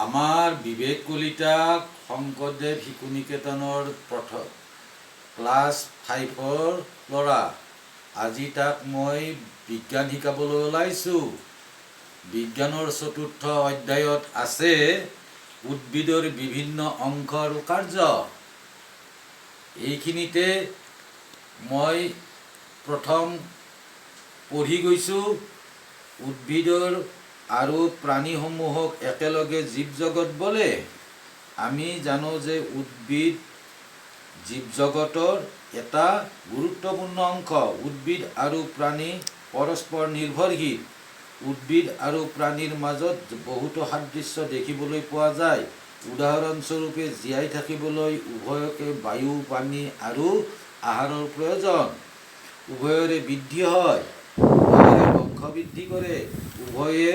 আমাৰ বিবেক কলিতা শংকৰদেৱ শিশু নিকেতনৰ প্ৰথম ক্লাছ 5ৰ ল'ৰা। আজি তাক মই বিজ্ঞান শিকাবলৈ ওলাইছোঁ। বিজ্ঞানৰ ৪ৰ্থ অধ্যায়ত আছে উদ্ভিদৰ বিভিন্ন অংশ আৰু কাৰ্য। এইখিনিতে মই প্ৰথম পঢ়ি গৈছোঁ উদ্ভিদৰ আৰু প্ৰাণীসমূহক একেলগে জীৱ জগত বোলে। আমি জানো যে উদ্ভিদ জীৱ জগতৰ এটা গুৰুত্বপূৰ্ণ অংশ। উদ্ভিদ আৰু প্ৰাণী পৰস্পৰ নিৰ্ভৰশীল। উদ্ভিদ আৰু প্ৰাণীৰ মাজত বহুতো সাদৃশ্য দেখিবলৈ পোৱা যায়। উদাহৰণস্বৰূপে জীয়াই থাকিবলৈ উভয়কে বায়ু, পানী আৰু আহাৰৰ প্ৰয়োজন। উভয়ৰে বৃদ্ধি হয়, উভয়ৰে বংশবৃদ্ধি কৰে, উভয়ে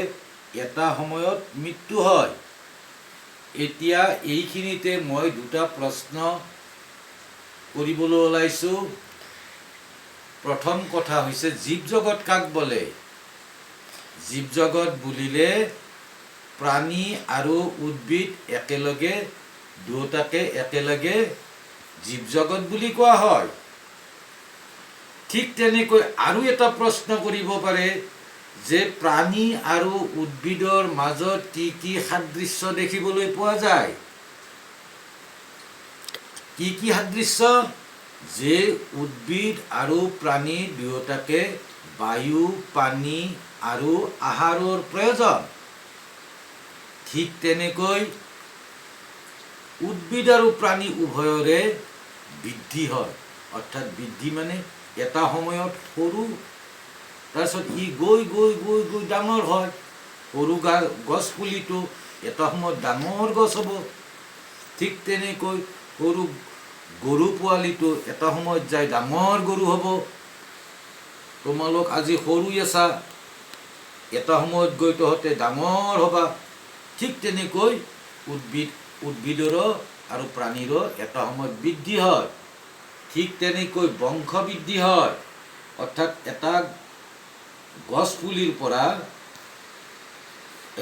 এটা সময়ত মৃত্যু হয়। এতিয়া এইখিনিতে মই দুটা প্ৰশ্ন কৰিবলৈ ওলাইছোঁ। প্ৰথম কথা হৈছে জীৱ জগত কাক বোলে? জীৱ জগত বুলিলে প্ৰাণী আৰু উদ্ভিদ একেলগে দুয়োটাকে একেলগে জীৱ জগত বুলি কোৱা হয়। ঠিক তেনেকৈ আৰু এটা প্ৰশ্ন কৰিব পাৰে যে প্ৰাণী আৰু উদ্ভিদৰ মাজত কি কি সাদৃশ্য দেখিবলৈ পোৱা যায়? কি কি সাদৃশ্য? যে উদ্ভিদ আৰু প্ৰাণী দুয়োটাকে বায়ু, পানী আৰু আহাৰৰ প্ৰয়োজন। ঠিক তেনেকৈ উদ্ভিদ আৰু প্ৰাণী উভয়ৰে বৃদ্ধি হয়। অৰ্থাৎ বৃদ্ধি মানে এটা সময়ত সৰু, তাৰপিছত ই গৈ গৈ গৈ গৈ ডাঙৰ হয়। সৰু গছ পুলিটো এটা সময়ত ডাঙৰ গছ হ'ব। ঠিক তেনেকৈ সৰু গৰু পোৱালিটো এটা সময়ত যায় ডাঙৰ গৰু হ'ব। তোমালোক আজি সৰু আছা, এটা সময়ত গৈ তহঁতে ডাঙৰ হ'বা। ঠিক তেনেকৈ উদ্ভিদৰো আৰু প্ৰাণীৰো এটা সময়ত বৃদ্ধি হয়। ঠিক তেনেকৈ বংশ বৃদ্ধি হয়। অৰ্থাৎ এটা গছ পুলিৰ পৰা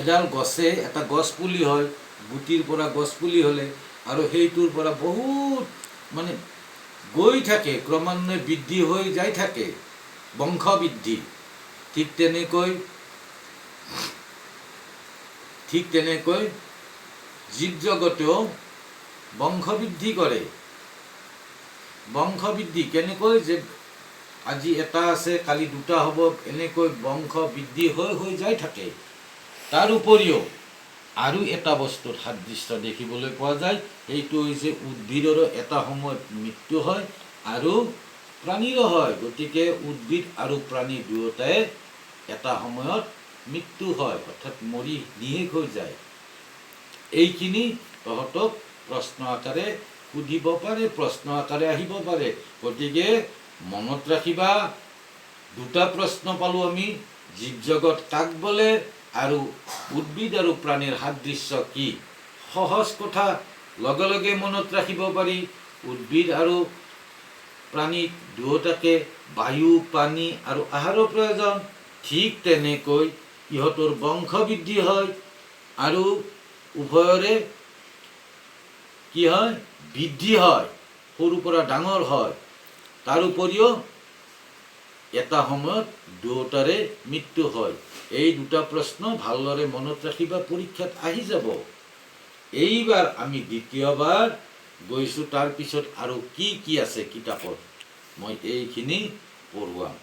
এডাল গছে এটা গছ পুলি হয়, গুটিৰ পৰা গছ পুলি হ'লে আৰু সেইটোৰ পৰা বহুত গৈ থাকে, ক্ৰমান্বয়ে বৃদ্ধি হৈ যাই থাকে, বংশ বৃদ্ধি। ঠিক তেনেকৈ জীৱ জগতেও বংশ বৃদ্ধি কৰে। বংশ বৃদ্ধি কেনেকৈ? যে আজি এটা আছে, কালি দুটা হ'ব, এনেকৈ বংশ বৃদ্ধি হৈ হৈ যাই থাকে। তাৰ উপৰিও আৰু এটা বস্তুৰ সাদৃশ্য দেখিবলৈ পোৱা যায়, সেইটো হৈছে উদ্ভিদৰো এটা সময়ত মৃত্যু হয় আৰু প্ৰাণীৰো হয়। গতিকে উদ্ভিদ আৰু প্ৰাণী দুয়োটাই এটা সময়ত মৃত্যু হয়, অৰ্থাৎ মৰি নিশেষ হৈ যায়। এইখিনি তহঁতক প্ৰশ্ন আকাৰে সুধিব পাৰে, প্ৰশ্ন আকাৰে আহিব পাৰে। গতিকে মনত ৰাখিবা, দুটা প্ৰশ্ন পালোঁ আমি। জীৱ জগত কাক বোলে আৰু উদ্ভিদ আৰু প্ৰাণীৰ সাদৃশ্য কি? সহজ কথা, লগে লগে মনত ৰাখিব পাৰি। উদ্ভিদ আৰু প্ৰাণী দুয়োটাকে বায়ু, পানী আৰু আহাৰৰ প্ৰয়োজন। ঠিক তেনেকৈ ইহঁতৰ বংশ বৃদ্ধি হয় আৰু উভয়ৰে কি হয়? বৃদ্ধি হয়, সৰুৰ পৰা ডাঙৰ হয়। তাৰ উপৰিও এটা সময়ত দুয়োটাৰে মৃত্যু হয়। এই দুটা প্ৰশ্ন ভালদৰে মনত ৰাখিবা, পৰীক্ষাত আহি যাব। এইবাৰ আমি দ্বিতীয়বাৰ গৈছোঁ, তাৰপিছত আৰু কি কি আছে কিতাপত মই এইখিনি পঢ়ুৱাম।